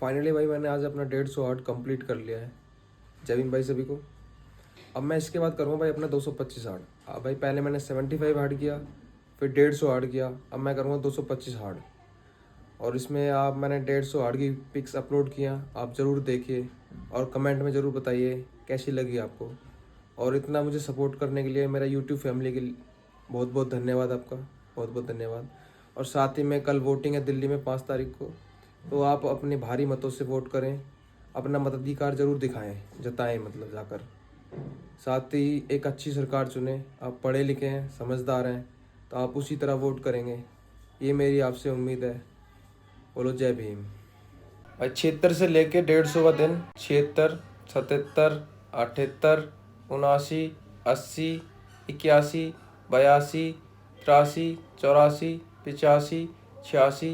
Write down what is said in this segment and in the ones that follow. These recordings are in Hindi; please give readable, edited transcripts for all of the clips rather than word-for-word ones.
फाइनली भाई मैंने आज अपना 150 हार्ड कंप्लीट कर लिया है। जय भीम भाई सभी को। अब मैं इसके बाद करूँगा भाई अपना 225 हार्ड। अब भाई पहले मैंने 75 हार्ड किया, फिर 150 हार्ड किया, अब मैं करूँगा 225 हार्ड। और इसमें आप मैंने 150 हार्ड की पिक्स अपलोड किया, आप ज़रूर देखिए और कमेंट में ज़रूर बताइए कैसी लगी आपको। और इतना मुझे सपोर्ट करने के लिए मेरा यूट्यूब फैमिली के लिए बहुत बहुत धन्यवाद आपका, बहुत बहुत धन्यवाद। और साथ ही में कल वोटिंग है दिल्ली में 5 तारीख को, तो आप अपने भारी मतों से वोट करें, अपना मताधिकार ज़रूर दिखाएं, जताएं मतलब जाकर। साथ ही एक अच्छी सरकार चुनें। आप पढ़े लिखे हैं, समझदार हैं, तो आप उसी तरह वोट करेंगे, ये मेरी आपसे उम्मीद है। बोलो जय भीम भाई। 76 से लेके 150 दिन, 76, 77, 78, 79, 80, 81, 82, 83, 84, 85, 86,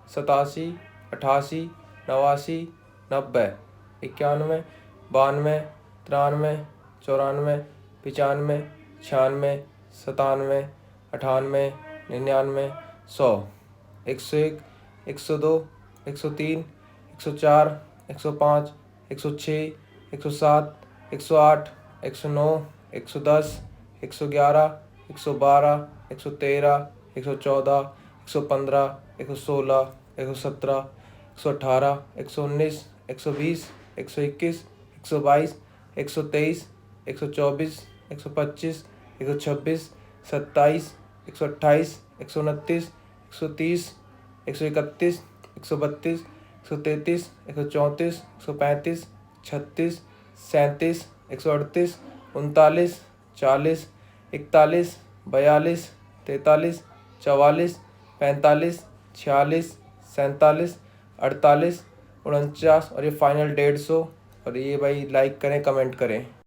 87, 88, 89, 90, 91, 92, 93, 94, 95, 96, 97, 98, 99, 100, 101, 102, 103, 104, 105, 106, 107, 108, 109, 110, 111, 112, 113, 114, 115, 116, 117, 118, 119, 120, 121, 122, 123, 124, 125, 126, 27, 128, 129, 130, 131, 132, 133, 134, 135, 36, 37, 138, 39, 40, 41, 42, 43, 44, 45, 46, 47, 48, 49 और ये फाइनल 150। और ये भाई लाइक करें, कमेंट करें।